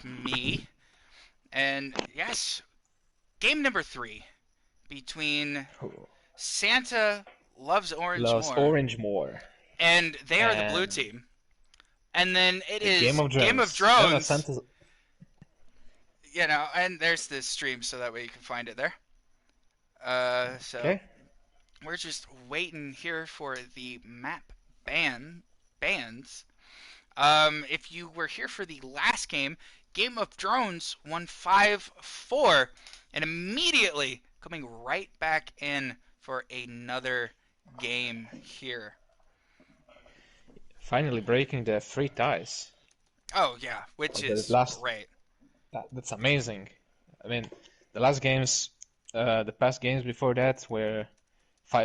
me. And yes, game number 3 between Who Santa Loves Orange loves More, Orange more? and they are the blue And team. And then it the Game is of Game of Drones. Oh no, Drones, Santa's. and there's this stream so that way you can find it there. So Okay. we're just waiting here for the map bands. If you were here for the last game, Game of Drones won 5-4, and immediately coming right back in for another game here. Finally breaking the 3 ties. Oh yeah, which Or the is last. great. That's amazing. I mean, the last games, the past games before that were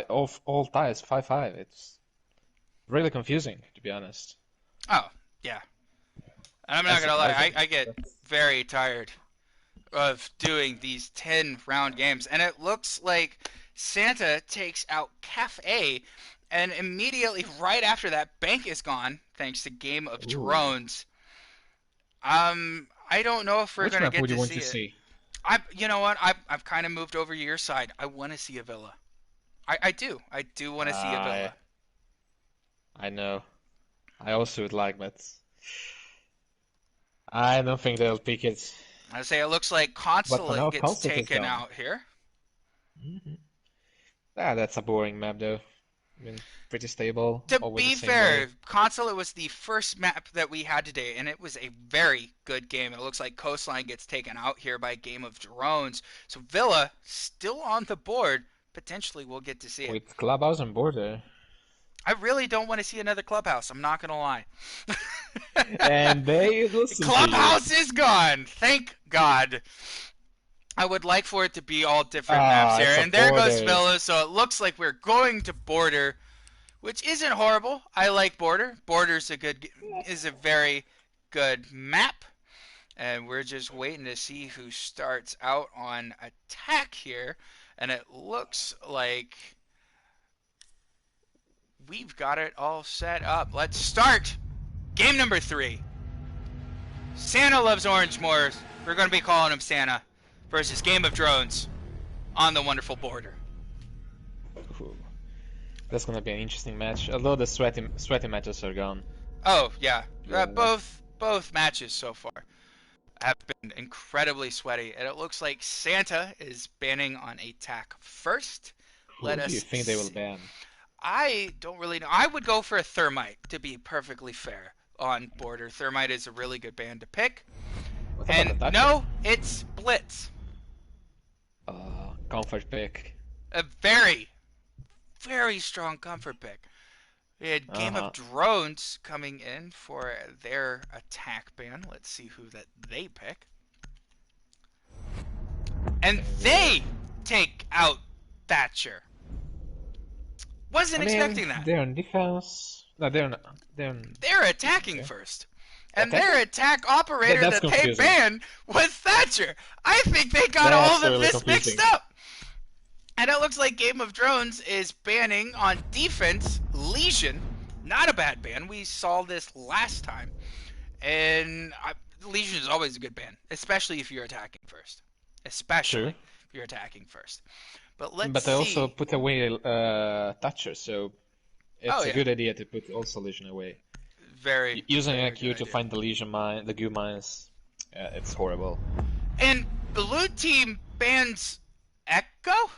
all ties 5-5. It's really confusing, to be honest. Oh yeah, and I'm not That's gonna lie, surprising. I get That's, very tired of doing these 10 round games, and it looks like Santa takes out Cafe, and immediately right after that, Bank is gone thanks to Game of ooh. Drones. I don't know if we're Which gonna map get would you to want see to it. see? You know what? I've kind of moved over to your side. I want to see a villa. I do. I do want to see a I villa. I know. I also would like, but I don't think they'll pick it. I say it looks like But for Consulate now, gets Concept is taken gone. out here. Hmm. That's a boring map, though. I mean, pretty stable, To always the be same way. fair, Consulate was the first map that we had today, and it was a very good game. It looks like Coastline gets taken out here by Game of Drones. So Villa still on the board. Potentially we'll get to see it. With Clubhouse and Border. I really don't want to see another Clubhouse. I'm not gonna lie. And they listen to you. Clubhouse is gone. Thank God. I would like for it to be all different maps here. It's a And there goes Border. Villa. So it looks like we're going to Border, which isn't horrible. I like Border. Border's is a very good map. And we're just waiting to see who starts out on attack here. And it looks like we've got it all set up. Let's start game number 3. Santa Loves Orange more. We're going to be calling him Santa versus Game of Drones on the wonderful border. Ooh, that's gonna be an interesting match. Although the sweaty matches are gone. Oh yeah, Yeah. both matches so far have been incredibly sweaty, and it looks like Santa is banning on attack first. Let Who do you us think they will see. ban? I don't really know. I would go for a Thermite to be perfectly fair on border. Thermite is a really good band to pick. What about the And Thatcher? no, it's Blitz. Comfort pick. A very, very strong comfort pick. We had Uh Game of huh. Drones coming in for their attack ban. Let's see who that they pick. And There we go. they take out Thatcher. I Wasn't mean, expecting that. they're on defense. No, they're not. They're on. They're attacking Okay. first. And their Attacking? attack operator That's that they confusing. banned was Thatcher. I think they got all That's of really this mixed confusing. up. And it looks like Game of Drones is banning on defense Legion. Not a bad ban. We saw this last time. And Legion is always a good ban, especially if you're attacking first. True. Especially if you're attacking first. But let's But I also see. put away Thatcher, so Oh, it's a yeah. good idea to put also Legion away. Very, Using a very Q good to idea. find the Legion mine, the Goo mines, it's horrible. And blue team bans Echo?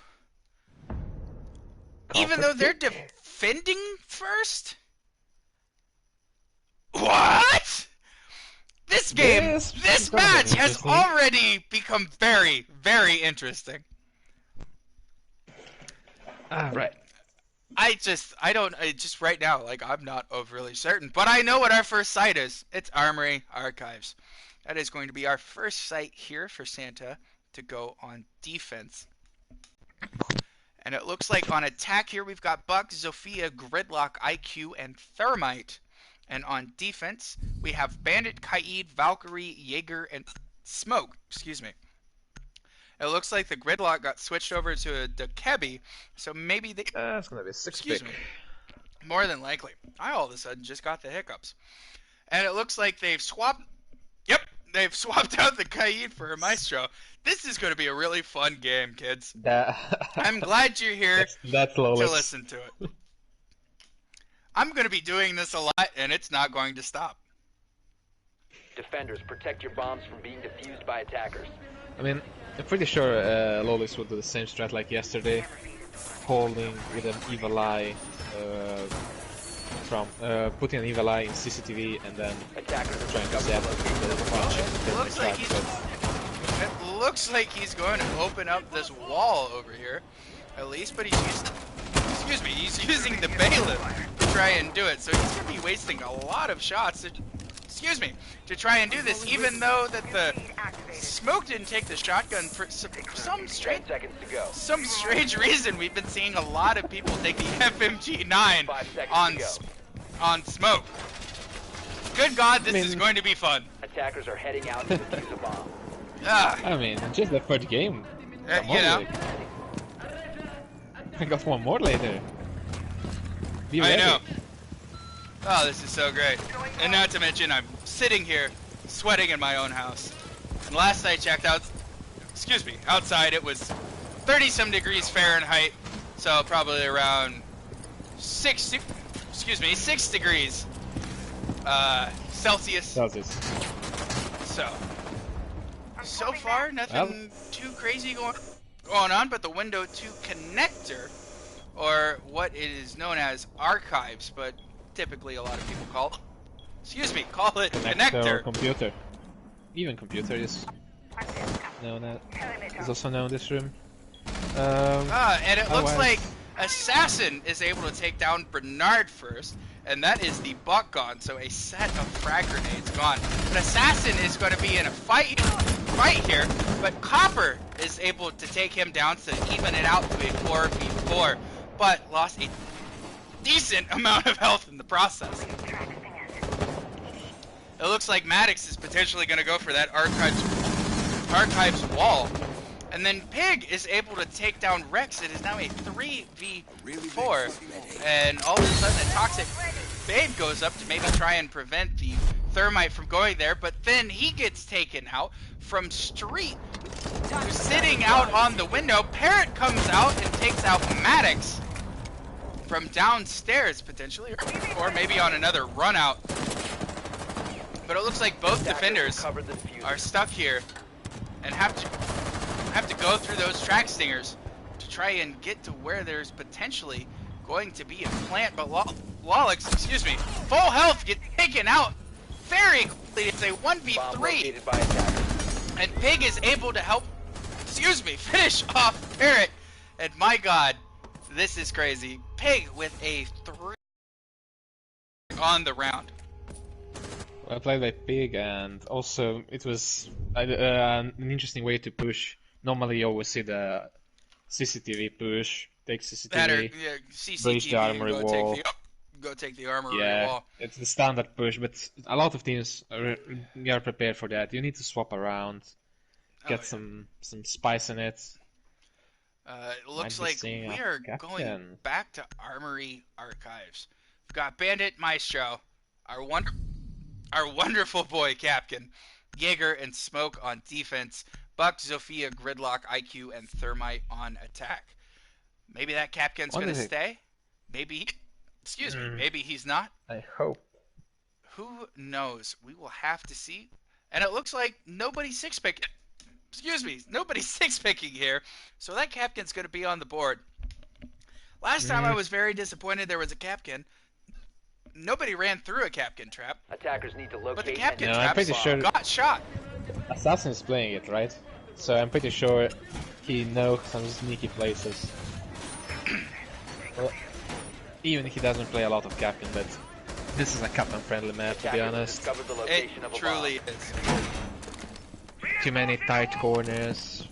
Even though Comfort they're pick? defending first? What? This is this gonna be match has interesting. already become very, very interesting. Ah, right. I don't, just right now, like, I'm not overly certain, but I know what our first site is. It's Armory Archives. That is going to be our first site here for Santa to go on defense. And it looks like on attack here we've got Buck, Zofia, Gridlock, IQ, and Thermite. And on defense, we have Bandit, Kaid, Valkyrie, Jaeger, and Smoke. Excuse me. It looks like the Gridlock got switched over to a Dekebi, so maybe they. It's gonna be a six Excuse me. pick. More than likely. I all of a sudden just got the hiccups. And it looks like they've swapped. Yep, they've swapped out the Kaid for a Maestro. This is going to be a really fun game, kids. I'm glad you're here that's to lawless. listen to it. I'm going to be doing this a lot, and it's not going to stop. Defenders, protect your bombs from being defused by attackers. I mean, I'm pretty sure Lawless would do the same strat like yesterday, holding with an evil eye from putting an evil eye in CCTV and then Attackers are trying to set the punch and then Looks like It looks like he's going to open up this wall over here, at least, but he's using the bailiff to try and do it, so he's going to be wasting a lot of shots to try and do this, even though that the smoke didn't take the shotgun for some strange 10 seconds to go. reason. We've been seeing a lot of people take the FMG9 5 seconds on to go. on smoke. Good God, this is going to be fun. Attackers are heading out to defuse a bomb. I mean, just the first game. Come You on, know. Rick. I got one more later. Be I ready. know. Oh, this is so great. And not to mention, I'm sitting here sweating in my own house. And last I checked outside it was 30-some degrees Fahrenheit, so probably around 6 degrees Celsius. So far, nothing too crazy going on, but the Window 2 connector, or what is known as archives, but typically a lot of people call it connector. Or computer. Even computer is known is also known in this room. And it looks otherwise- like Assassin is able to take down Bernard first, and that is the buck gone, so a set of frag grenades gone. But Assassin is going to be in a fight here, but Copper is able to take him down to even it out to a 4v4, but lost a decent amount of health in the process. It looks like Maddox is potentially going to go for that archives wall. And then Pig is able to take down Rex. It is now a 3v4. And all of a sudden a Toxic Babe goes up to maybe try and prevent the Thermite from going there. But then he gets taken out from Street, who's sitting out on the window. Parrot comes out and takes out Maddox from downstairs, potentially. Or maybe on another run out. But it looks like both defenders are stuck here and have to go through those track stingers to try and get to where there's potentially going to be a plant. But Lolix, full health, get taken out very quickly. It's a 1v3. And Pig is able to help, finish off Parrot. And my God, this is crazy. Pig with a 3 on the round. Well played by Pig, and also it was an interesting way to push. Normally you always see the CCTV push, take CCTV, That or breach CCTV the armory and wall. go take the armory Yeah, wall. it's the standard push, but a lot of teams are prepared for that. You need to swap around, get some spice in it. It looks Might be like seeing we a are captain. going back to Armory Archives. We've got Bandit Maestro, our wonderful boy Capkin, Jaeger and Smoke on defense, Buck, Zofia, Gridlock, IQ, and Thermite on attack. Maybe that Capkin's What going is to it? stay. Maybe, maybe he's not. I hope. Who knows? We will have to see. And it looks like nobody's six-picking. Nobody's six-picking here. So that Capkin's going to be on the board. Last time I was very disappointed there was a Capkin. Nobody ran through a Capkin trap, Attackers need to locate but the and Capkin No, I'm trap pretty sure- got shot. Assassin is playing it, right? So I'm pretty sure he knows some sneaky places. Well, even if he doesn't play a lot of Captain, but this is a Captain-friendly map, to be attackers have honest. discovered the It location of a truly bomb. is. Too many tight corners,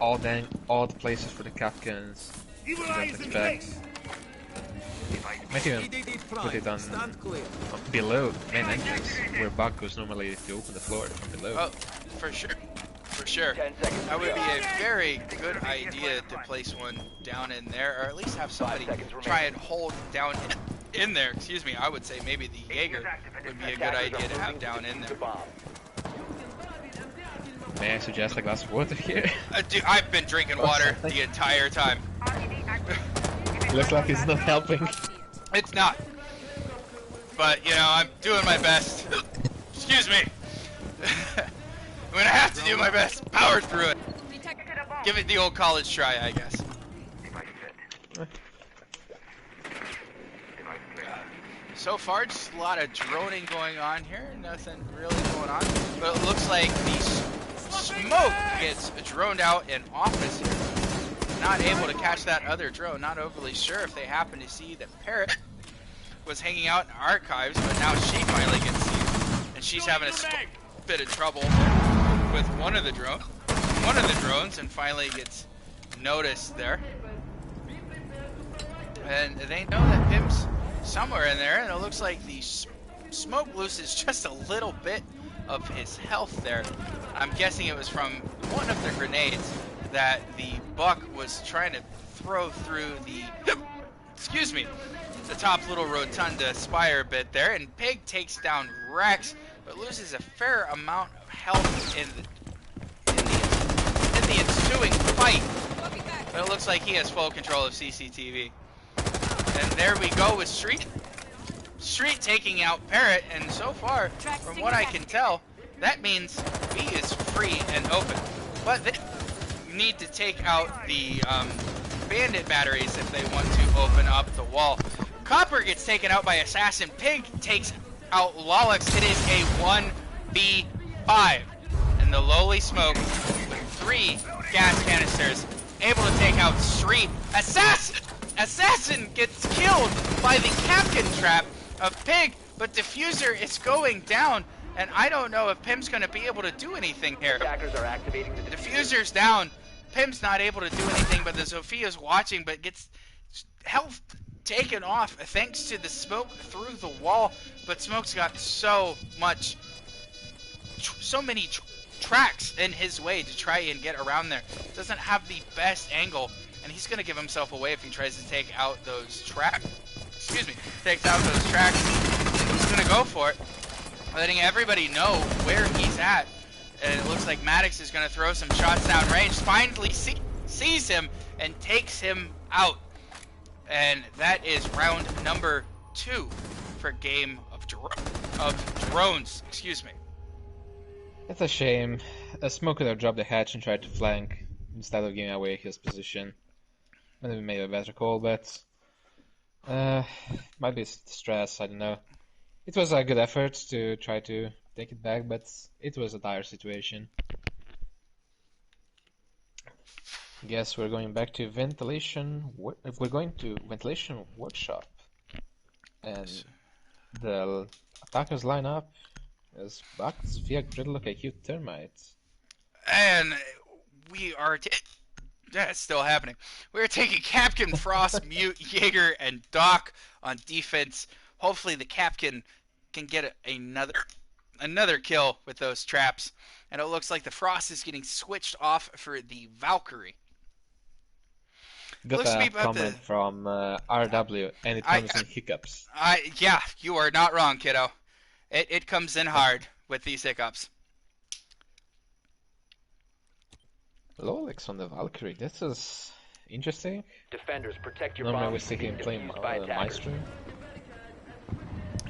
odd places for the Capkins. You don't expect. Might even put it on below main entrance, where Buck goes normally to open the floor from below. Oh, for sure. For sure. 10 seconds That to would go. be a very good idea to place one down in there, or at least have somebody seconds remaining. try and hold down in there. I would say maybe the Jaeger would be a good Attackers idea are to have moving down in defuse there. the bomb. May I suggest a glass of water here? Dude, I've been drinking water the entire time. Looks like it's not helping. It's not. But, you know, I'm doing my best. Excuse me. I'm gonna have to do my best. Power through it. Give it the old college try, I guess. So far, just a lot of droning going on here. Nothing really going on. But it looks like the smoke gets droned out in office here. Not able to catch that other drone. Not overly sure if they happen to see that Parrot was hanging out in archives, but now she finally gets seen. And she's having a bit of trouble with one of the drones, and finally gets noticed there. And they know that Pim's somewhere in there, and it looks like the smoke loses just a little bit of his health there. I'm guessing it was from one of the grenades that the Buck was trying to throw through the excuse me, the top little rotunda spire bit there, and Pig takes down Rex, but loses a fair amount of health in the ensuing fight. But it looks like he has full control of CCTV. And there we go with Street taking out Parrot, and so far, from what I can tell, that means B is free and open. But they need to take out the bandit batteries if they want to open up the wall. Copper gets taken out by Assassin. Pig takes out Lolix. It is a 1v5. And the lowly smoke with 3 gas canisters able to take out Street. Assassin gets killed by the Captain trap of Pig, but Diffuser is going down, and I don't know if Pim's going to be able to do anything here. Attackers are activating the Diffuser's down. Pim's not able to do anything, but the Sophia's watching, but gets health taken off thanks to the smoke through the wall. But Smoke's got so many tracks in his way to try and get around there. Doesn't have the best angle, and he's going to give himself away if he tries to take out those tracks. Excuse me, takes out those tracks. He's going to go for it, letting everybody know where he's at. And it looks like Maddox is going to throw some shots down range. Finally sees him and takes him out. And that is round number 2 for Game of Drones. Excuse me. It's a shame. Smoke could have dropped the hatch and tried to flank instead of giving away his position. Maybe made a better call, but might be stress. I don't know. It was a good effort to try to take it back, but it was a dire situation. Guess we're going back to ventilation. We're going to ventilation workshop, and the attackers line up as Bucks via Gridlock IQ Termites. And we are that's still happening. We're taking Captain Frost, Mute, Jaeger, and Doc on defense. Hopefully the Captain can get another kill with those traps. And it looks like the Frost is getting switched off for the Valkyrie. Got a comment from RW, and it comes in hiccups. Yeah, you are not wrong, kiddo. It comes in hard with these hiccups. Lolix on the Valkyrie, this is interesting. Defenders, protect your Normally we bombs see from being him playing defused by attackers. Maestro.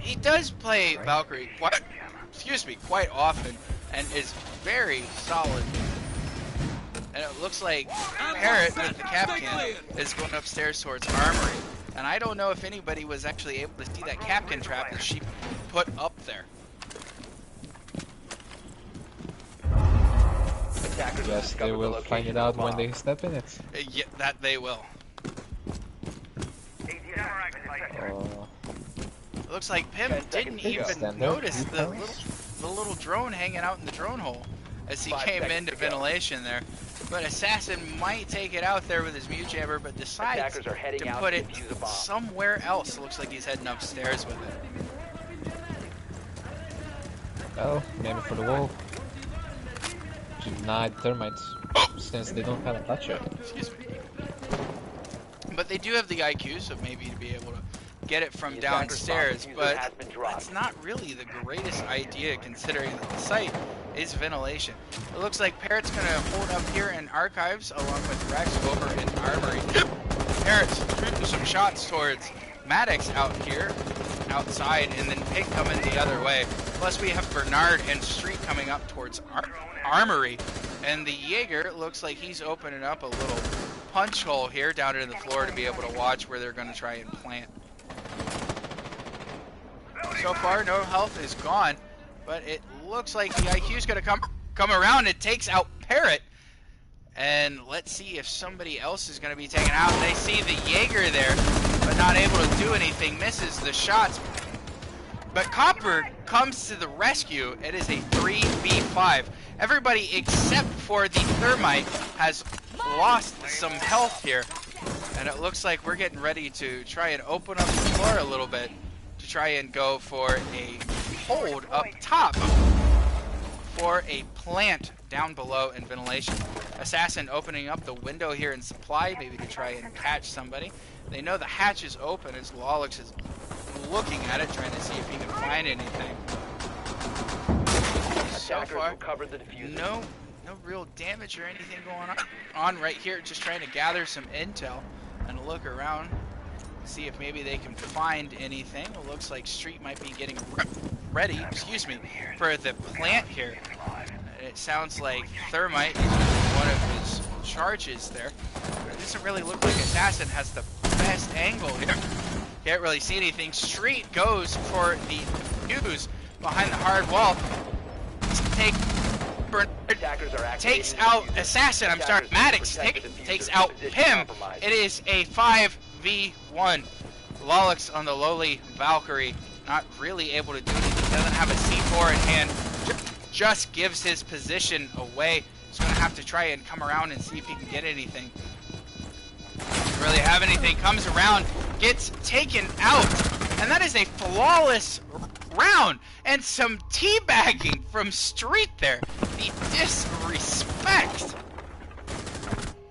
He does play Valkyrie quite often, and is very solid. And it looks like Parrot with the Capcan is going upstairs towards Armory. And I don't know if anybody was actually able to see that Capcan trap that she put up there. Yes, they will find it out when they step in it. Yeah, that they will. It looks like Pim didn't even notice the little drone hanging out in the drone hole as he came into ventilation there. But Assassin might take it out there with his Mute Jammer, but decides to put it somewhere else. It looks like he's heading upstairs with it. Oh, maybe for the wall. Denied termites, since they don't have a toucher. Excuse me. But they do have the IQ, so maybe to be able to get it from The attacker's downstairs, bomb diffuser but has been dropped. that's not really the greatest idea considering that the site is ventilation. It looks like Parrot's going to hold up here in Archives along with Rex over in Armory. Parrot's shooting some shots towards Maddox out here, outside, and then Pig coming the other way. Plus we have Bernard and Street coming up towards Armory. And the Jaeger looks like he's opening up a little punch hole here down in the floor to be able to watch where they're going to try and plant. So far, no health is gone, but it looks like the IQ's going to come around. It takes out Parrot. And let's see if somebody else is going to be taken out. They see the Jaeger there, but not able to do anything. Misses the shots. But Copper comes to the rescue. It is a 3v5. Everybody except for the Thermite has lost some health here. And it looks like we're getting ready to try and open up the floor a little bit to try and go for a hold up top for a plant down below in ventilation. Assassin opening up the window here in supply, maybe to try and catch somebody. They know the hatch is open as Lolix is looking at it, trying to see if he can find anything. So far, no real damage or anything going on right here. Just trying to gather some intel and look around, see if maybe they can find anything. It looks like Street might be getting ready, for the plant here. It sounds like Thermite is one of his charges there. But it doesn't really look like Assassin has the best angle here. Can't really see anything. Street goes for the fuse behind the hard wall. Takes out Assassin. Maddox takes out Pim. It is a 5v1. Lolix on the lowly Valkyrie, not really able to do anything. Doesn't have a C4 in hand. Just gives his position away. He's going to have to try and come around and see if he can get anything. Doesn't really have anything. Comes around, gets taken out, and that is a flawless round. And some teabagging from Street there. The disrespect.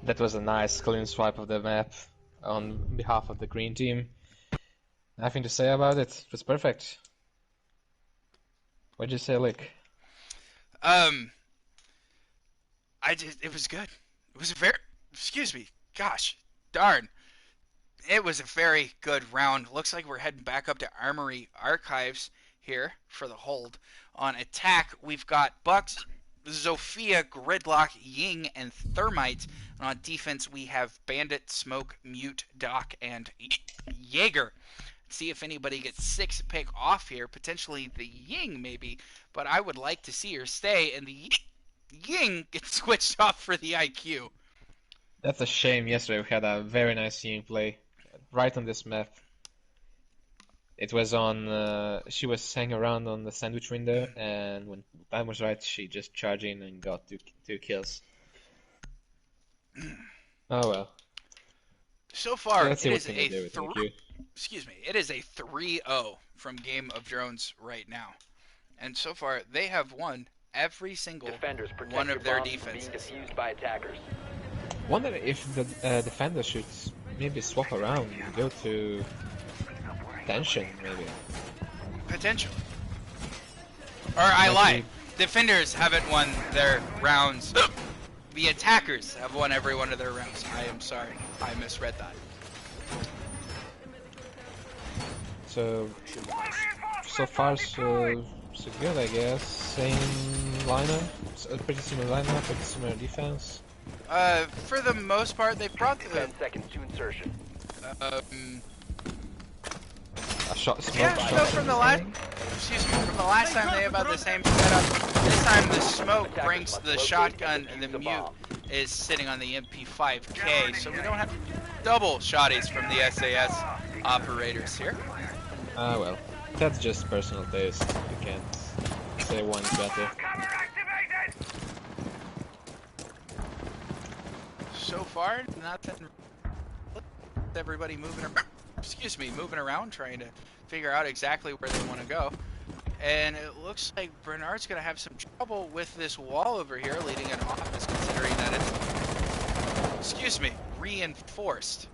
That was a nice clean swipe of the map on behalf of the green team. Nothing to say about it. It was perfect. What'd you say, Lick? It was good. It was a very, gosh, darn. It was a very good round. Looks like we're heading back up to Armory Archives here for the hold. On attack, we've got Bucks, Zofia, Gridlock, Ying, and Thermite. And on defense, we have Bandit, Smoke, Mute, Doc, and Jaeger. See if anybody gets 6 pick off here. Potentially the Ying, maybe. But I would like to see her stay, and the Ying gets switched off for the IQ. That's a shame. Yesterday we had a very nice Ying play right on this map. It was on, she was hanging around on the sandwich window, and when the time was right, she just charged in and got two kills. Oh well. So far, it is it is a 3-0 from Game of Drones right now. And so far, they have won every single one of their defenses. Wonder if the defenders should maybe swap around and go to tension, maybe. Potentially. Or I lied. Defenders haven't won their rounds. The attackers have won every one of their rounds. I am sorry. I misread that. So far so good, I guess. Same lineup, pretty similar lineup, pretty similar defense. For the most part, they brought the 10 seconds to insertion. From the last time they about the same setup. This time the Smoke brings the shotgun and the Mute is sitting on the MP5K, so we don't have double shotties from the SAS operators here. Well, that's just personal taste. You can't say one's better. So far, nothing. Everybody moving around, trying to figure out exactly where they want to go. And it looks like Bernard's going to have some trouble with this wall over here, leading an office, considering that it's, reinforced.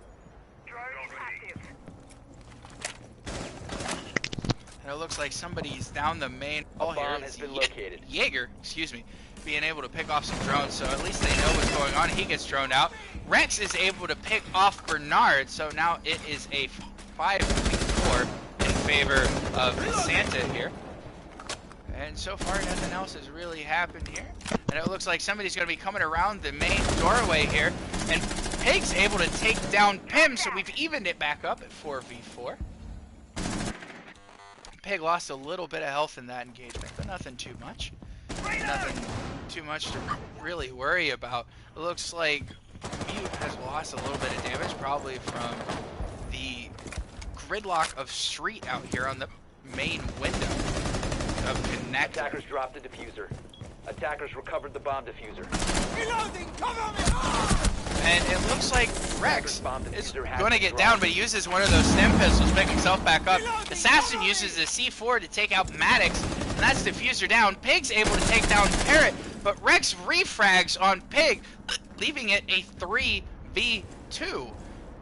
And it looks like somebody's down the main A hall here. bomb It's has been located. Jaeger, excuse me, being able to pick off some drones, so at least they know what's going on. He gets droned out. Rex is able to pick off Bernard, so now it is a 5v4 in favor of Santa here. And so far, nothing else has really happened here. And it looks like somebody's going to be coming around the main doorway here. And Pig's able to take down Pim, so we've evened it back up at 4v4. Pig lost a little bit of health in that engagement, but nothing too much. Nothing too much to really worry about. It looks like Mute has lost a little bit of damage, probably from the gridlock of Street out here on the main window of Connect. Attackers dropped the diffuser. Attackers recovered the bomb diffuser. Reloading! Cover me! And it looks like Rex Bomb is diffuser has going to been get down, dropped. but he uses one of those stem pistols to pick himself back up. Assassin uses the C4 to take out Maddox, and that's diffuser down. Pig's able to take down Parrot, but Rex refrags on Pig, leaving it a 3v2.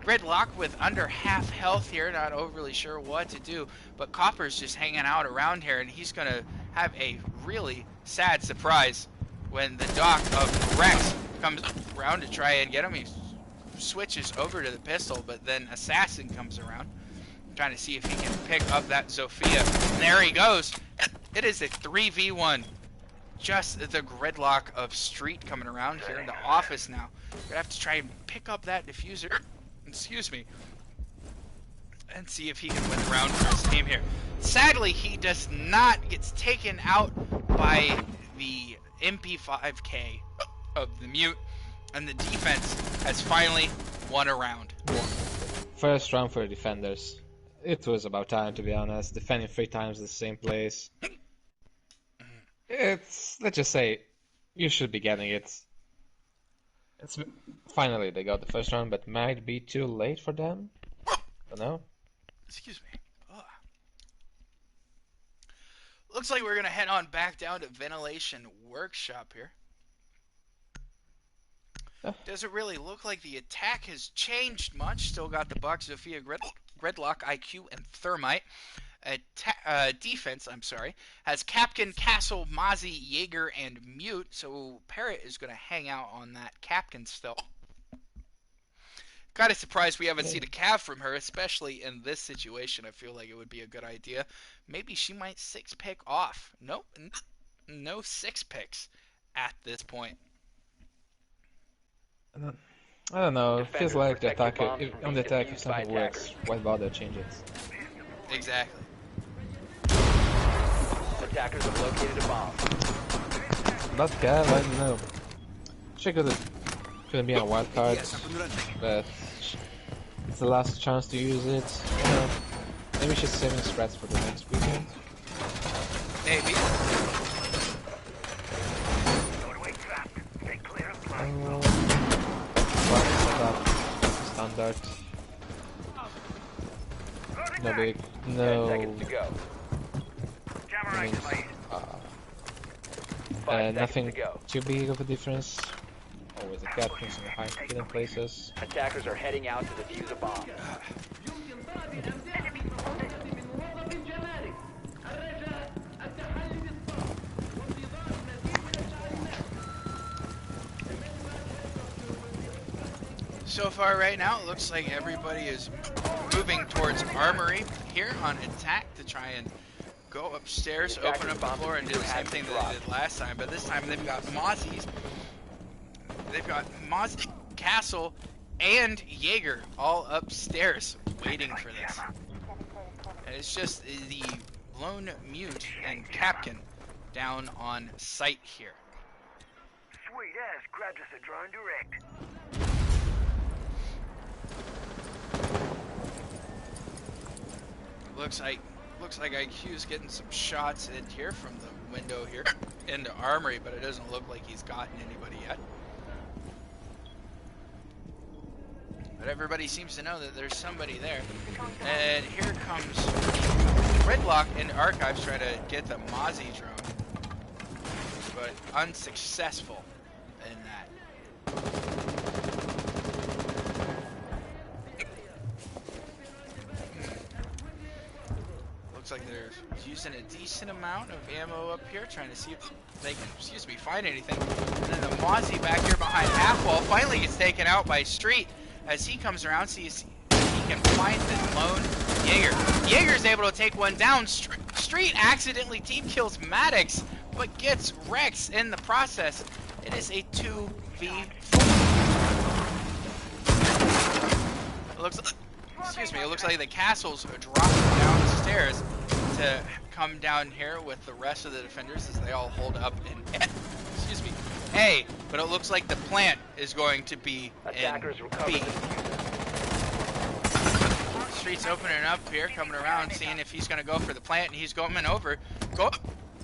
Gridlock with under half health here, not overly sure what to do, but Copper's just hanging out around here, and he's going to have a really sad surprise when the dock of Rex comes around to try and get him. He switches over to the pistol, but then Assassin comes around, trying to see if he can pick up that Zofia. And there he goes. It is a 3v1. Just the gridlock of Street coming around here in the office now. We're going to have to try and pick up that diffuser. Excuse me. And see if he can win the round for his team here. Sadly, he does not. Gets taken out by the MP5K of the Mute, and the defense has finally won a round. First round for the defenders. It was about time, to be honest. Defending 3 times the same place. It's, let's just say, you should be getting it. It's finally they got the first round, but might be too late for them. Don't know. Excuse me. Ugh. Looks like we're gonna head on back down to Ventilation Workshop here. Doesn't really look like the attack has changed much. Still got the Buck, Zofia, Gridlock, IQ, and Thermite. Defense, I'm sorry, has Capkin, Castle, Mozzie, Jaeger, and Mute. So Parrot is going to hang out on that Capkin still. Kind of surprised we haven't seen a Cav from her, especially in this situation. I feel like it would be a good idea. Maybe she might 6-pick off. Nope, no 6 picks at this point. I don't know. It feels Defenders like the protect attack. your bombs from On the being attack, if defused by something works, attackers. why bother change it? Exactly. Attackers have located a bomb. That Cav, I don't know. She couldn't be on a wild card, but it's the last chance to use it. You know, maybe she's saving strats for the next weekend. Maybe. Standard. No big. 10 No. seconds to go. I mean, 5 seconds nothing to go. too big of a difference. Always the captains in the high hidden places. Attackers are heading out to defuse a bomb. So far right now, it looks like everybody is moving towards Armory here on attack to try and go upstairs, open up the floor, and do the same thing that they did last time. But this time they've got Mozzies. They've got Mozzie, Castle, and Jaeger all upstairs waiting for this. And it's just the lone Mute and Capkin down on site here. Sweet ass, grabbed us a drone direct. Looks like IQ's getting some shots in here from the window here into Armory, but it doesn't look like he's gotten anybody yet. But everybody seems to know that there's somebody there. And here comes Gridlock and Archives trying to get the Mozzie drone, but unsuccessful in that. like they're using a decent amount of ammo up here, trying to see if they can, find anything. And then the Mozzie back here behind half wall finally gets taken out by Street as he comes around, sees he can find the lone Jaeger. Jaeger's able to take one down. Street accidentally team kills Maddox, but gets Rex in the process. It is a 2v4. It looks like the Castles are dropping downstairs to come down here with the rest of the defenders as they all hold up in A. But it looks like the plant is going to be in B. Street's opening up here, coming around, seeing if he's going to go for the plant, and he's going over,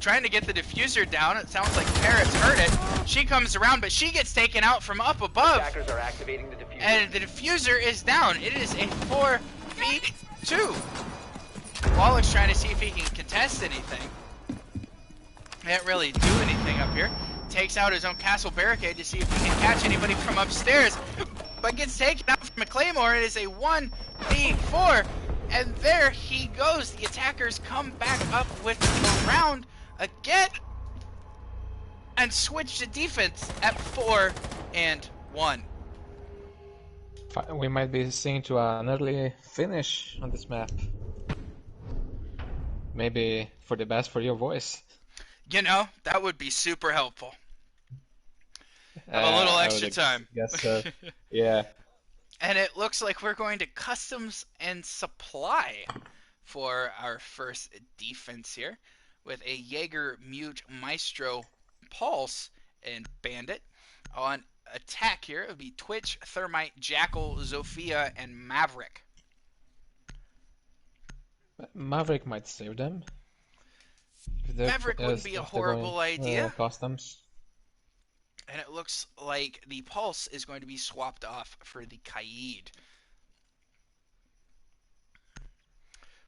trying to get the diffuser down. It sounds like Parrott's heard it. She comes around, but she gets taken out from up above. Attackers are activating the diffuser. And the diffuser is down. It is a 4v2. Wallach's trying to see if he can contest anything. Can't really do anything up here. Takes out his own castle barricade to see if he can catch anybody from upstairs, but gets taken out from a claymore. It is a 1v4, and there he goes. The attackers come back up with a round again and switch to defense at 4 and 1. We might be seeing to an early finish on this map. Maybe for the best for your voice. You know, that would be super helpful. Have a little extra time. Yes, so. Yeah. And it looks like we're going to customs and supply for our first defense here with a Jaeger, Mute, Maestro, Pulse, and Bandit. On attack here, it would be Twitch, Thermite, Jackal, Zofia, and Maverick. Maverick might save them. Maverick wouldn't be a horrible idea. Customs. And it looks like the Pulse is going to be swapped off for the Kaid.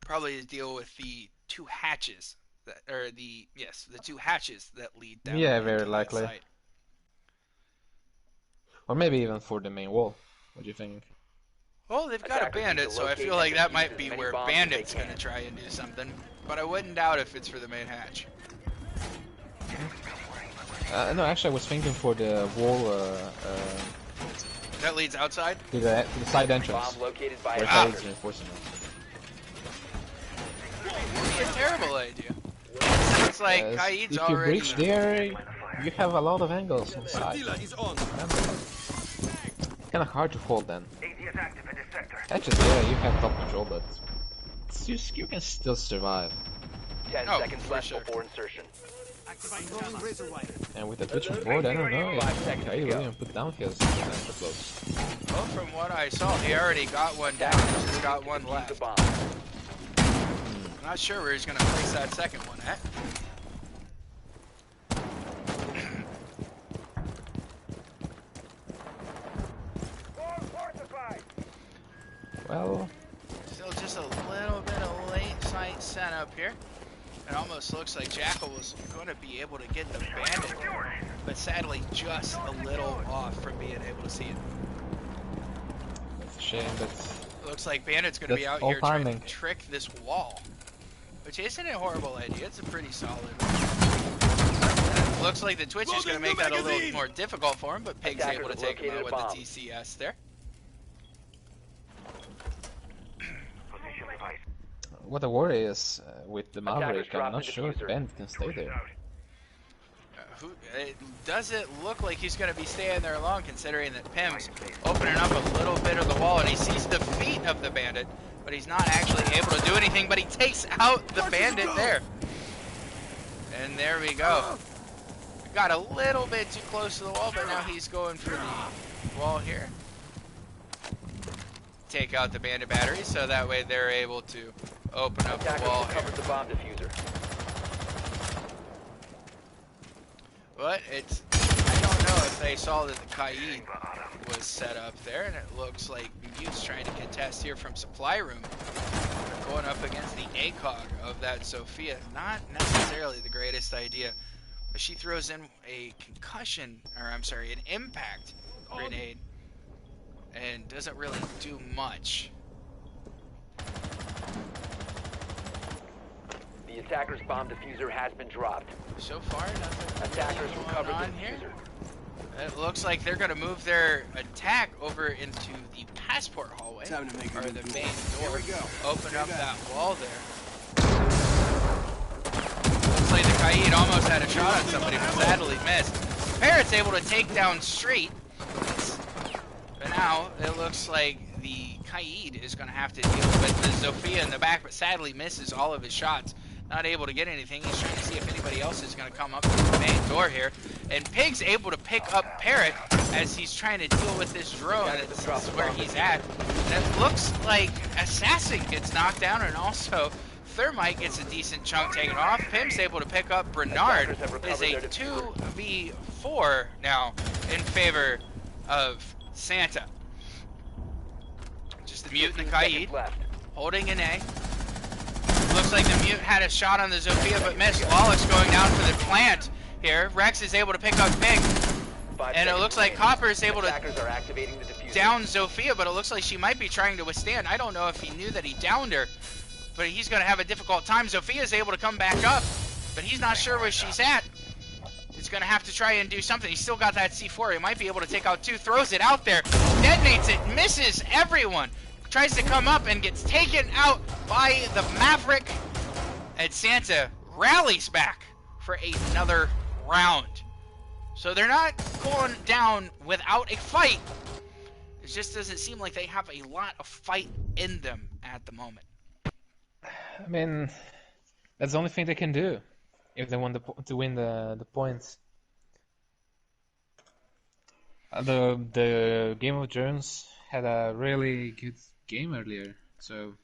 Probably to deal with the two hatches the two hatches that lead down. Yeah, very likely. Side. Or maybe even for the main wall. What do you think? Well, they've got a Bandit, so I feel like that might be where Bandit's going to try and do something. But I wouldn't doubt if it's for the main hatch. No, actually I was thinking for the wall... that leads outside? To the side entrance. Bomb located by where Kaid's reinforcing it. It's a terrible idea. It's like Kaid's if you already... breach there, you have a lot of angles on the side. Kinda hard to hold then. Hatches there, you have top control, but you can still survive. 10 seconds left before insertion. And with the Twitch on board, I don't know if Kaid will even put down his extra close. Well, from what I saw, he already got one down. He's got one left. I'm not sure where he's going to place that second one at. Well... Still just a little bit of late sight setup here. It almost looks like Jackal was going to be able to get the Bandit, but sadly just a little off from being able to see it. That's a shame, but... Looks like Bandit's going to be out here timing. trying to trick this wall, which isn't a horrible idea. It's a pretty solid one. Looks like the Twitch is going to make that a little more difficult for him, but Pig's able to take him out with the TCS there. What the worry is with the Maverick, I'm not sure if Ben can stay there. Does it look like he's going to be staying there long, considering that Pim's opening up a little bit of the wall, and he sees the feet of the Bandit, but he's not actually able to do anything, but he takes out the Bandit there. And there we go. Got a little bit too close to the wall, but now he's going for the wall here. Take out the Bandit battery, so that way they're able to open up the wall here. The bomb diffuser. But it's, I don't know if they saw that the Kaid was set up there, and it looks like Mute's trying to contest here from supply room. Going up against the ACOG of that Zofia. Not necessarily the greatest idea, but she throws in a concussion, or I'm sorry, an impact grenade, and doesn't really do much. The attacker's bomb diffuser has been dropped. So far, nothing Attackers going recovered the on here. diffuser. It looks like they're going to move their attack over into the passport hallway, Time to make a or move. the main Here door. we go. Open up Stay back. that wall there. Looks like the Kaid almost had a shot on somebody, but sadly missed. Parrot's able to take down Street. But now it looks like the Kaid is going to have to deal with the Zofia in the back, but sadly misses all of his shots. Not able to get anything. He's trying to see if anybody else is going to come up to the main door here. And Pig's able to pick up Parrot as he's trying to deal with this drone. That's where he's at. And it looks like Assassin gets knocked down, and also Thermite gets a decent chunk taken off. Pim's able to pick up Bernard. Is a 2v4 now in favor of Santa. Just the Mute and the Kaid holding an A. Looks like the Mute had a shot on the Zofia but missed. Lawless going down for the plant here. Rex is able to pick up Pig. And it looks like Copper is able to down Zofia, but it looks like she might be trying to withstand. I don't know if he knew that he downed her, but he's going to have a difficult time. Zofia is able to come back up, but he's not sure where she's at. He's going to have to try and do something. He's still got that C4. He might be able to take out two. Throws it out there. Detonates it. Misses everyone. Tries to come up and gets taken out by the Maverick. And Santa rallies back for another round. So they're not going down without a fight. It just doesn't seem like they have a lot of fight in them at the moment. I mean, that's the only thing they can do if they want to win the points. The Game of Thrones had a really good game earlier, so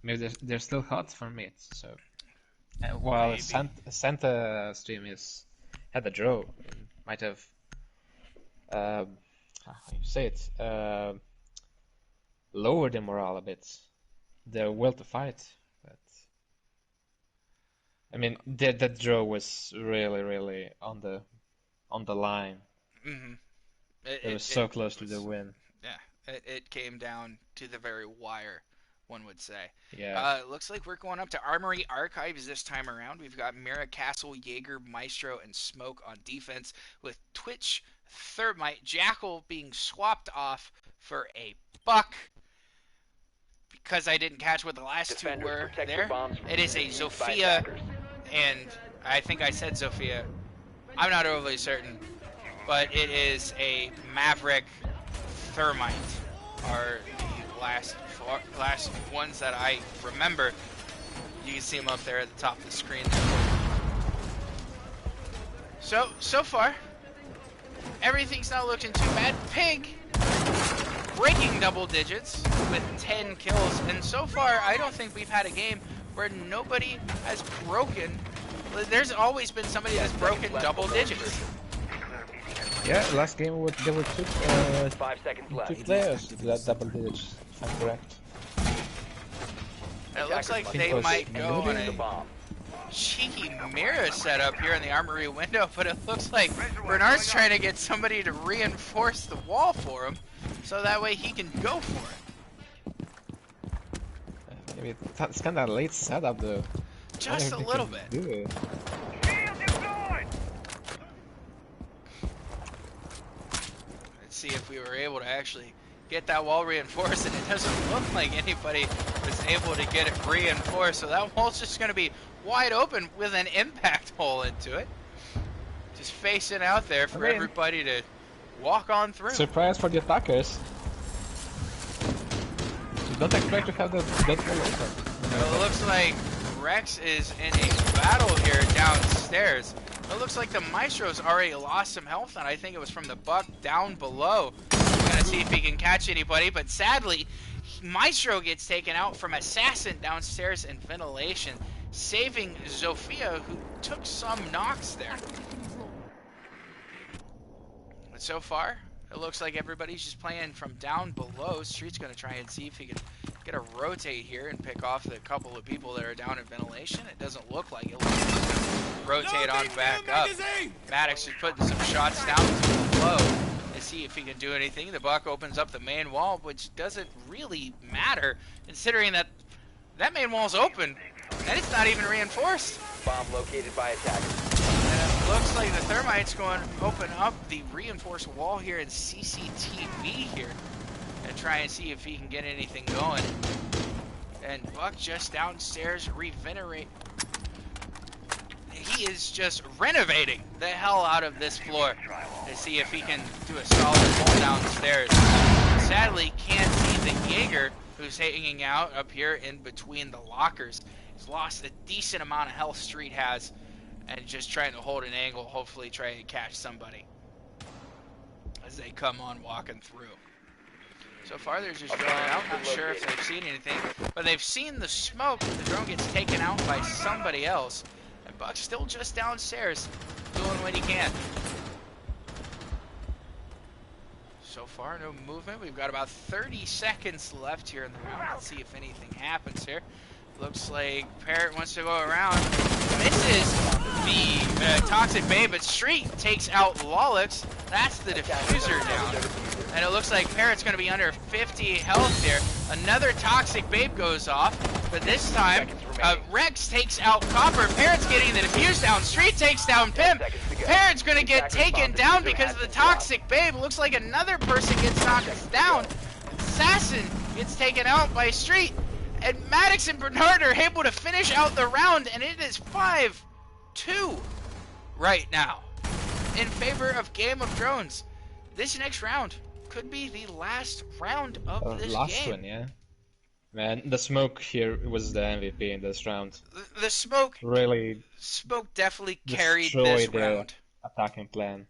maybe they're still hot for me. So while Santa stream had a draw, might have how you say it, lowered their morale a bit, their will to fight. But I mean, that draw was really on the line. Mm-hmm. It was so close to the win. Yeah, it came down to the very wire, one would say. Yeah. Looks like we're going up to Armory Archives this time around. We've got Mira Castle, Jaeger, Maestro, and Smoke on defense, with Twitch, Thermite, Jackal being swapped off for a Buck. Because I didn't catch what the last two were there. It is a Zofia, and I think I said Zofia. I'm not overly certain. But it is a Maverick Thermite are the last ones that I remember. You can see them up there at the top of the screen. So far, everything's not looking too bad. Pig breaking double digits with 10 kills, and so far I don't think we've had a game where nobody has broken. There's always been somebody that's broken double digits. Yeah, last game there were 5 seconds left. 2 players to that double digits, if I'm correct. It looks like they might go on a cheeky mirror setup here in the armory window, but it looks like Bernard's trying to get somebody to reinforce the wall for him, so that way he can go for it. Maybe it's kind of a late setup though. Just a little bit. Do it. See if we were able to actually get that wall reinforced, and it doesn't look like anybody was able to get it reinforced, so that wall's just going to be wide open with an impact hole into it, just facing out there for everybody to walk on through. Surprise for the attackers. You don't expect to have that wall open. So it looks like Rex is in a battle here downstairs. It looks like the Maestro's already lost some health, and I think it was from the Buck down below. We're gonna see if he can catch anybody, but sadly, Maestro gets taken out from Assassin downstairs in ventilation, saving Zofia, who took some knocks there. But so far, it looks like everybody's just playing from down below. Street's gonna try and see if he can get a rotate here and pick off the couple of people that are down in ventilation. It doesn't look like it. Looks like he's gonna rotate on back up. Maddox is putting some shots down to below to see if he can do anything. The Buck opens up the main wall, which doesn't really matter considering that that main wall's open And it's not even reinforced. Bomb located by attackers. And it looks like the Thermite's going to open up the reinforced wall here in CCTV here and try and see if he can get anything going. And Buck just downstairs regenerate. He is just renovating the hell out of this floor to see if he can do a solid pull downstairs. Sadly, can't see the Jaeger who's hanging out up here in between the lockers. He's lost a decent amount of health Street has and just trying to hold an angle, hopefully try and catch somebody as they come on walking through. So far they're just drilling out, not sure if they've seen anything, but they've seen the smoke. The drone gets taken out by somebody else, and Buck's still just downstairs doing what he can. So far, no movement. We've got about 30 seconds left here in the round. Let's see if anything happens here. Looks like Parrot wants to go around. Misses the Toxic Babe, but Street takes out Lolix. That's the diffuser down. And it looks like Parrot's going to be under 50 health here. Another Toxic Babe goes off, but this time Rex takes out Copper. Parrot's getting the diffuse down. Street takes down Pimp. Parrot's going to get taken down because of the Toxic Babe. Looks like another person gets knocked down. Assassin gets taken out by Street. And Maddox and Bernard are able to finish out the round, and it is 5-2 right now in favor of Game of Thrones. This next round could be the last round of this last game. one, yeah. Man, the smoke here was the MVP in this round. The smoke Really definitely carried this destroyed the round. attacking plan.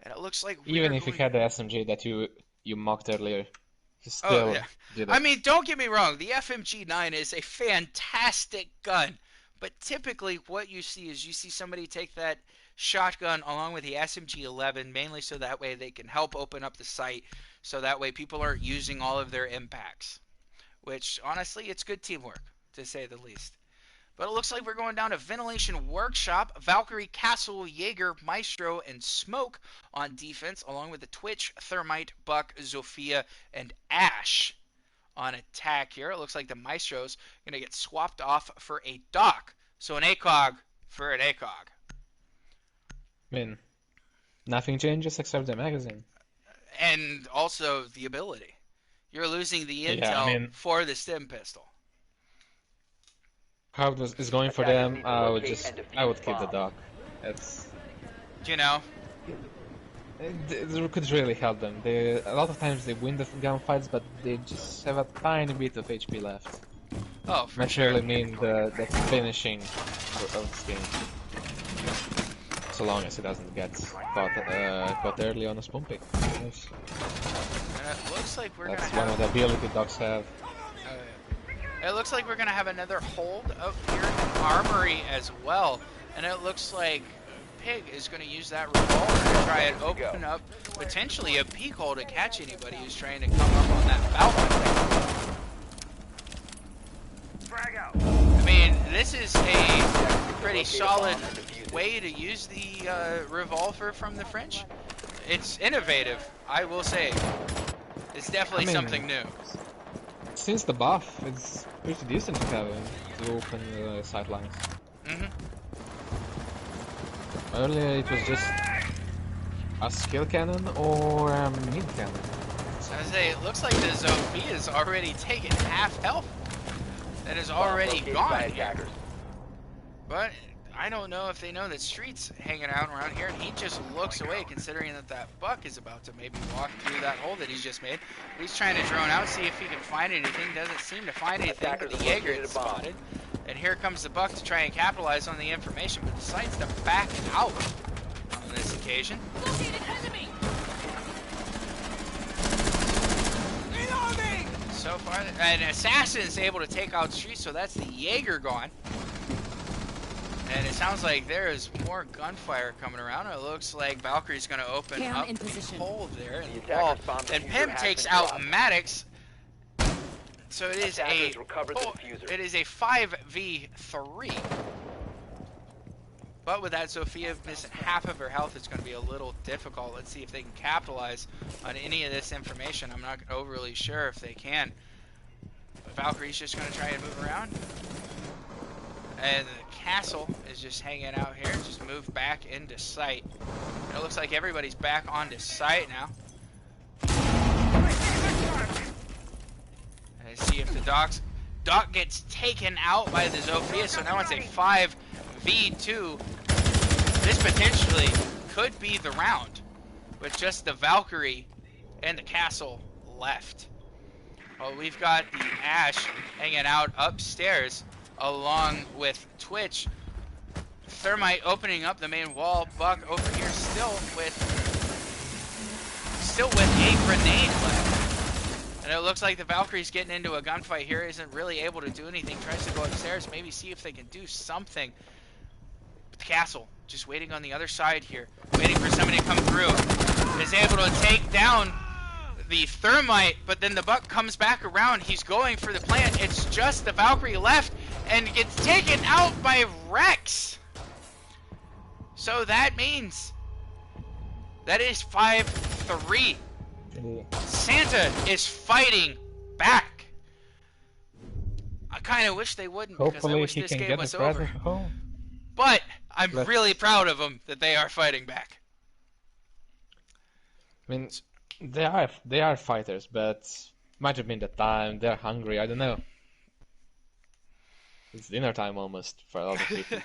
And it looks like Even if you had the SMG that you mocked earlier, he still did it. I mean, don't get me wrong. The FMG9 is a fantastic gun. But typically what you see is you see somebody take that shotgun along with the SMG-11, mainly so that way they can help open up the site, so that way people aren't using all of their impacts. Which, honestly, it's good teamwork, to say the least. But it looks like we're going down to Ventilation Workshop, Valkyrie, Castle, Jaeger, Maestro, and Smoke on defense, along with the Twitch, Thermite, Buck, Zofia, and Ash on attack here. It looks like the Maestro's going to get swapped off for a Doc. So an ACOG for an ACOG. I mean, nothing changes except the magazine. And also the ability. You're losing the intel for the stim pistol. How it's going for them, I would keep the Doc. It's, you know, it could really help them. A lot of times they win the gunfights, but they just have a tiny bit of HP left. Oh, for Might sure. really mean the finishing of this game. So long as it doesn't get caught early on a spawn pick. Yes. And it looks like we're That's gonna one of the ability dogs have. It looks like we're going to have another hold up here in Armory as well. And it looks like Pig is going to use that revolver to try and open up potentially a peek hole to catch anybody who's trying to come up on that balcony. Frag out. I mean, this is a pretty solid way to use the revolver from the French. It's innovative, I will say. It's definitely something new. Since the buff, it's pretty decent to have to open the sightlines. Earlier it was just a skill cannon or a mid cannon. So I say, it looks like the Zofia is already taken half health. That is already gone here. But I don't know if they know that Street's hanging out around here, and he just looks away, considering that that Buck is about to maybe walk through that hole that he's just made. He's trying to drone out, see if he can find anything. Doesn't seem to find anything, but the Jaeger is spotted. And here comes the Buck to try and capitalize on the information, but decides to back out on this occasion. So far, an assassin is able to take out Street, so that's the Jaeger gone. And it sounds like there is more gunfire coming around. It looks like Valkyrie's going to open up the hole there in the wall. And Pimp takes out Maddox. So it is a 5v3. But with that Zofia missing half of her health, it's going to be a little difficult. Let's see if they can capitalize on any of this information. I'm not overly sure if they can. But Valkyrie's just going to try and move around. And the castle is just hanging out here. Just move back into sight. It looks like everybody's back onto sight now. And see if the Doc gets taken out by the Zofia, so now it's a 5v2. This potentially could be the round with just the Valkyrie and the castle left. Well, we've got the Ash hanging out upstairs along with Twitch. Thermite opening up the main wall. Buck over here still with a grenade left. And it looks like the Valkyrie's getting into a gunfight here. Isn't really able to do anything. Tries to go upstairs, maybe see if they can do something. But the castle just waiting on the other side here. Waiting for somebody to come through. Is able to take down the Thermite, but then the Buck comes back around. He's going for the plant. It's just the Valkyrie left and gets taken out by Rex. So that means that is 5-3. Santa is fighting back. I kind of wish they wouldn't, because I wish this game was over. But I'm really proud of them that they are fighting back. I mean, they are fighters, but might have been the time. They're hungry. I don't know. It's dinner time almost for a lot of people.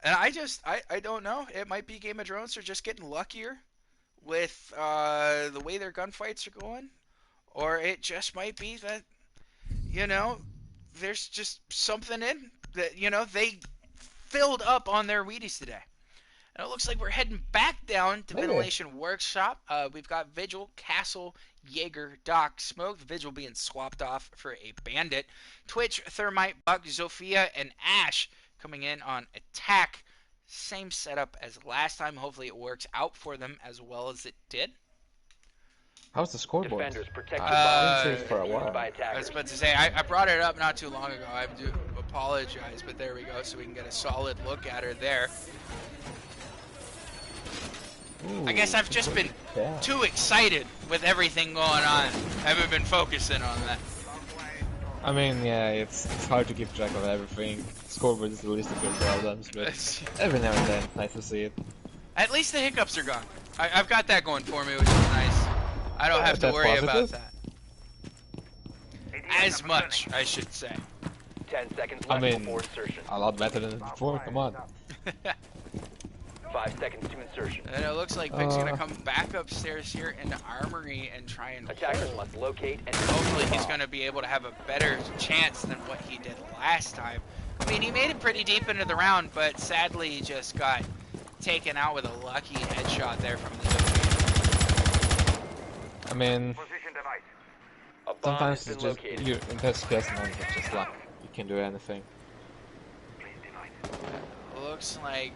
And I don't know. It might be Game of Thrones. They're just getting luckier with the way their gunfights are going, or it just might be that, you know, there's just something in that, you know, they filled up on their Wheaties today. And it looks like we're heading back down to Ventilation Workshop. We've got Vigil, Castle, Jaeger, Doc, Smoke. Vigil being swapped off for a Bandit. Twitch, Thermite, Buck, Zofia, and Ash coming in on attack. Same setup as last time. Hopefully it works out for them as well as it did. How's the scoreboard? Defenders protect your bombs for a while. by I attackers. was about to say, I brought it up not too long ago. I do apologize, but there we go, so we can get a solid look at her there. Ooh, I guess I've just been too excited with everything going on. Haven't been focusing on that. I mean, yeah, it's hard to keep track of everything. Scoreboard is the least of your problems, but every now and then, nice to see it. At least the hiccups are gone. I've got that going for me, which is nice. I don't have to worry about that. As much, I should say. 10 seconds I left mean, before insertion. a lot better than before, come on. 5 seconds to insertion. And it looks like Pig's gonna come back upstairs here into Armory and try and Attackers hold. must locate and Hopefully he's gonna be able to have a better chance than what he did last time. I mean, he made it pretty deep into the round, but sadly he just got taken out with a lucky headshot there from the Zofia. I mean, Position device. a bomb sometimes has it's been just, located. in best case scenario, it's just luck. You can do anything. Please device. Looks like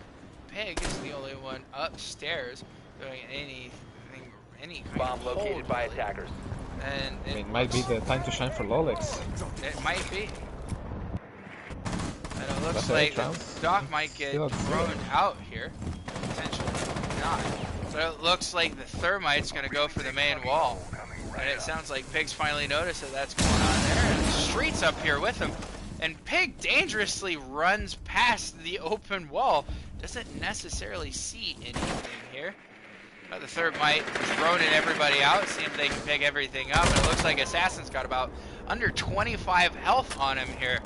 Pig is the only one upstairs doing any kind Bomb of located hold, by really. attackers. And I mean, it might be the time to shine for Lolix. it might be. And it looks That's like eight the rounds. Doc might get Still thrown zero. out here. Potentially not. So it looks like the Thermite's going to go for the main wall. And it sounds like Pig's finally noticed that that's going on there. And the Street's up here with him. And Pig dangerously runs past the open wall. Doesn't necessarily see anything here. The Thermite droning everybody out, seeing if they can pick everything up. And it looks like Assassin's got about under 25 health on him here,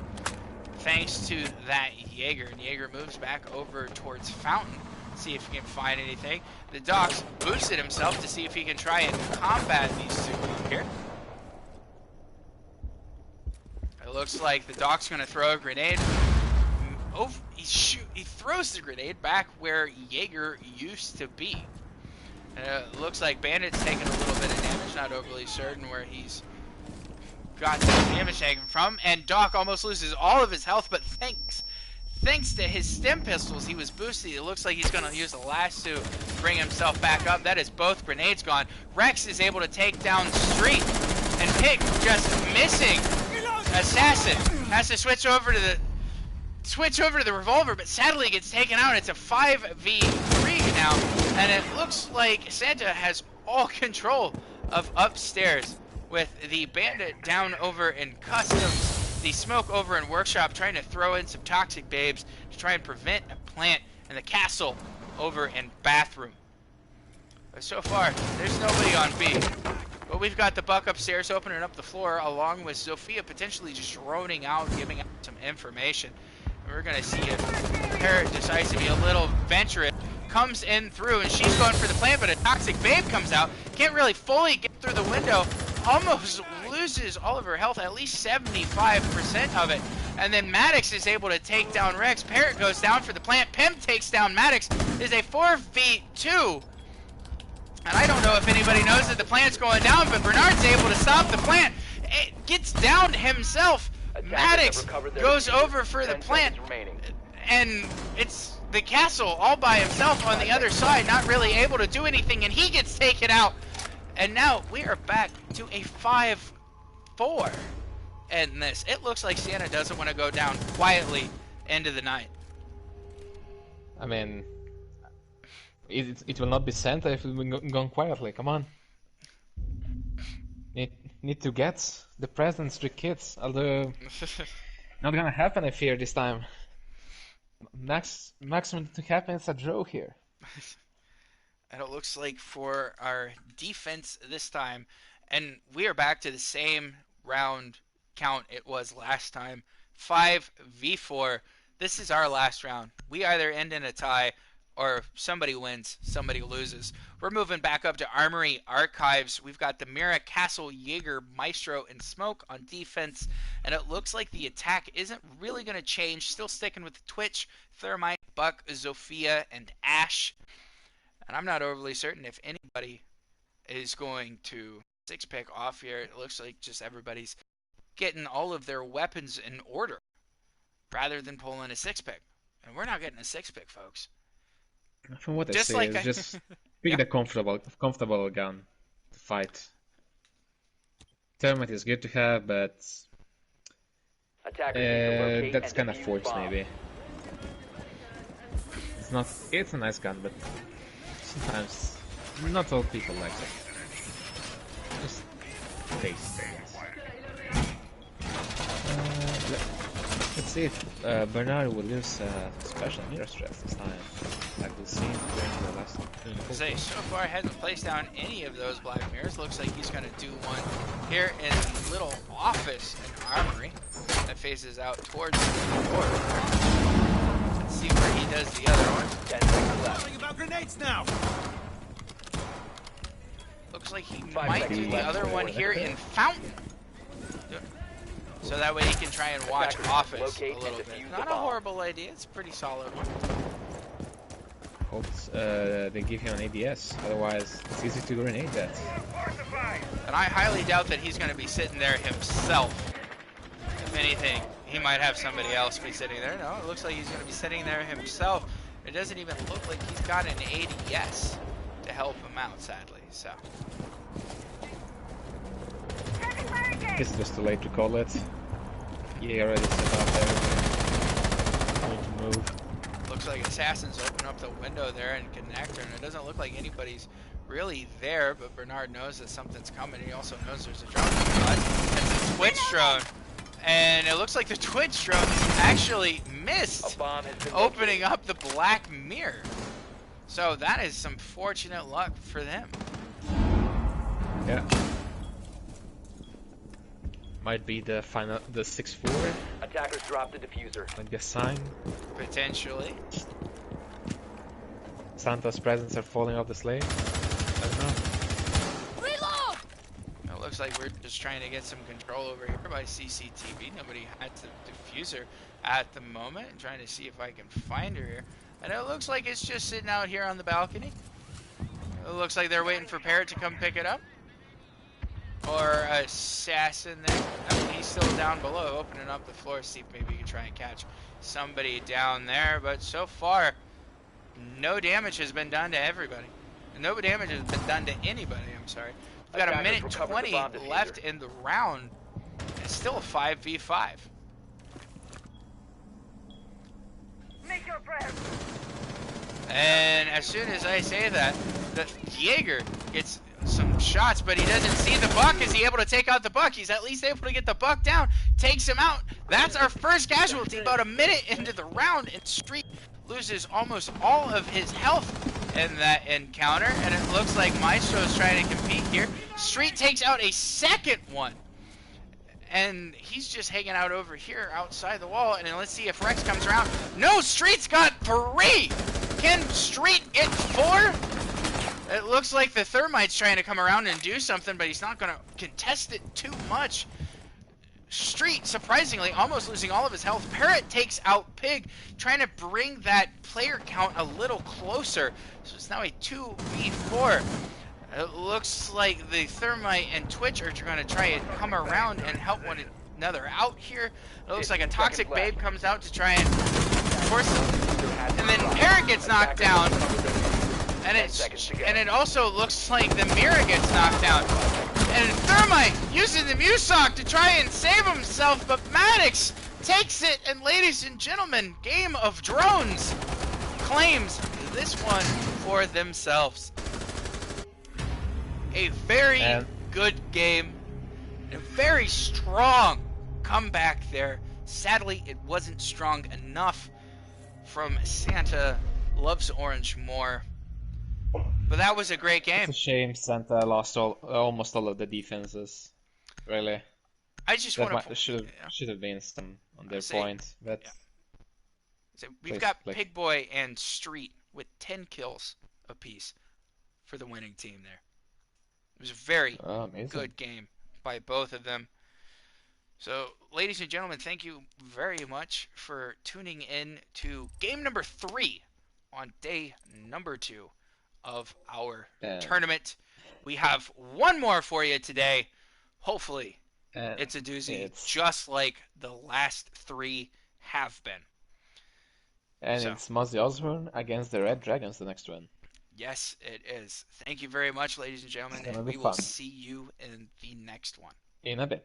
thanks to that Jaeger. And Jaeger moves back over towards Fountain, see if he can find anything. The Doc's boosted himself to see if he can try and combat these two up here. It looks like the Doc's going to throw a grenade. He throws the grenade back where Jaeger used to be. And it looks like Bandit's taking a little bit of damage, not overly certain where he's got that damage taken from. And Doc almost loses all of his health, but thanks to his stim pistols, he was boosted. It looks like he's going to use the last to bring himself back up. That is both grenades gone. Rex is able to take down Street, and Pig just missing. Assassin has to switch over to the revolver, but sadly gets taken out. It's a 5v3 now, and it looks like Santa has all control of upstairs. with the Bandit down over in Customs, the Smoke over in Workshop trying to throw in some Toxic Babes to try and prevent a plant, and the Castle over in Bathroom. But so far, there's nobody on B. But we've got the Buck upstairs opening up the floor, along with Zofia potentially just droning out, giving out some information. And we're going to see if Parrot decides to be a little venturous. Comes in through, and she's going for the plant, but a Toxic Babe comes out. Can't really fully get through the window. Almost loses all of her health, at least 75% of it. And then Maddox is able to take down Rex. Parrot goes down for the plant. Pim takes down Maddox. It is a 4v2. And I don't know if anybody knows that the plant's going down, but Bernard's able to stop the plant. It gets down himself. Maddox goes over for the plant. And it's the Castle all by himself on the other side, not really able to do anything, and he gets taken out. And now we are back to a 5-4 in this. It looks like Santa doesn't want to go down quietly into the night. I mean, it will not be Santa if it will gone quietly. Come on. Need to get the presents to kids, although not gonna happen, I fear, this time. Maximum to happen is a draw here. And it looks like for our defense this time, and we are back to the same round count it was last time, 5v4. This is our last round. We either end in a tie or somebody wins, somebody loses. We're moving back up to Armory Archives. We've got the Mira, Castle, Jaeger, Maestro, and Smoke on defense. And it looks like the attack isn't really going to change. Still sticking with the Twitch, Thermite, Buck, Zofia, and Ash. And I'm not overly certain if anybody is going to six-pick off here. It looks like just everybody's getting all of their weapons in order rather than pulling a six-pick. And we're not getting a six-pick, folks. From what I Just say, like it's just pick the comfortable gun to fight. Thermite is good to have, but that's kind of forced, maybe. It's a nice gun, but sometimes not all people like it. Just taste things. Let's see if Bernard will use special mirror stress this time, like we've seen during the last. Say, so far hasn't placed down any of those black mirrors. Looks like he's going to do one here in the little office in Armory that faces out towards the door. Let's see where he does the other one. 10 seconds left. Talking about grenades now. Looks like he might do the other one here in Fountain. So that way he can try and watch Office a little bit. Not a horrible idea, it's a pretty solid one. Hope they give him an ADS, otherwise it's easy to grenade that. And I highly doubt that he's going to be sitting there himself. If anything, he might have somebody else be sitting there. No, it looks like he's going to be sitting there himself. It doesn't even look like he's got an ADS to help him out, sadly. So It's just too late to call it. Yeah, already set up everything. Going to move. looks like Assassin's open up the window there and Connector, and it doesn't look like anybody's really there, but Bernard knows that something's coming. He also knows there's a drone coming. It's a Twitch drone. And it looks like the Twitch drone actually missed opening up the black mirror. So that is some fortunate luck for them. Yeah. Might be the final, the 6-4. Attackers dropped the diffuser. Like a sign. Potentially. Santa's presents are falling off the sleigh. I don't know. It looks like we're just trying to get some control over here by CCTV. Nobody had the diffuser at the moment. I'm trying to see if I can find her here. And it looks like it's just sitting out here on the balcony. It looks like they're waiting for Parrot to come pick it up. Or Assassin there. I mean, he's still down below, opening up the floor. See if maybe you can try and catch somebody down there. But so far, no damage has been done to everybody. No damage has been done to anybody, I'm sorry. We've got a minute 20 left in the round. It's still a 5v5. Make your prayers. And as soon as I say that, the Jaeger gets some shots, but he doesn't see the buck. Is he able to take out the buck? He's at least able to get the buck down, takes him out. That's our first casualty about a minute into the round, and Street loses almost all of his health in that encounter, and it looks like Maestro's trying to compete here. Street takes out a second one, and he's just hanging out over here outside the wall, and then let's see if Rex comes around. No, Street's got 3! Can Street get 4? It looks like the Thermite's trying to come around and do something, but he's not going to contest it too much. Street, surprisingly, almost losing all of his health. Parrot takes out Pig, trying to bring that player count a little closer. So it's now a 2v4. It looks like the Thermite and Twitch are going to try and come around and help one another out here. It looks like a Toxic Babe comes out to try and force him. And then Parrot gets knocked down. And it also looks like the Mira gets knocked down. And Thermite using the Musoc to try and save himself, but Maddox takes it, and ladies and gentlemen, Game of Drones claims this one for themselves. A very good game, and a very strong comeback there. Sadly, it wasn't strong enough from Santa Loves Orange more. But that was a great game. It's a shame Santa lost almost all of the defenses. Really. I just want to should have been some on their point, but so we've got Pig Boy and Street with 10 kills apiece for the winning team there. It was a very good game by both of them. So, ladies and gentlemen, thank you very much for tuning in to game number 3 on day number 2 of our tournament. We have one more for you today. Hopefully, it's a doozy, just like the last 3 have been. And it's Mozzie Osbourne against the Red Dragons, the next one. Yes, it is. Thank you very much, ladies and gentlemen, and we will see you in the next one. In a bit.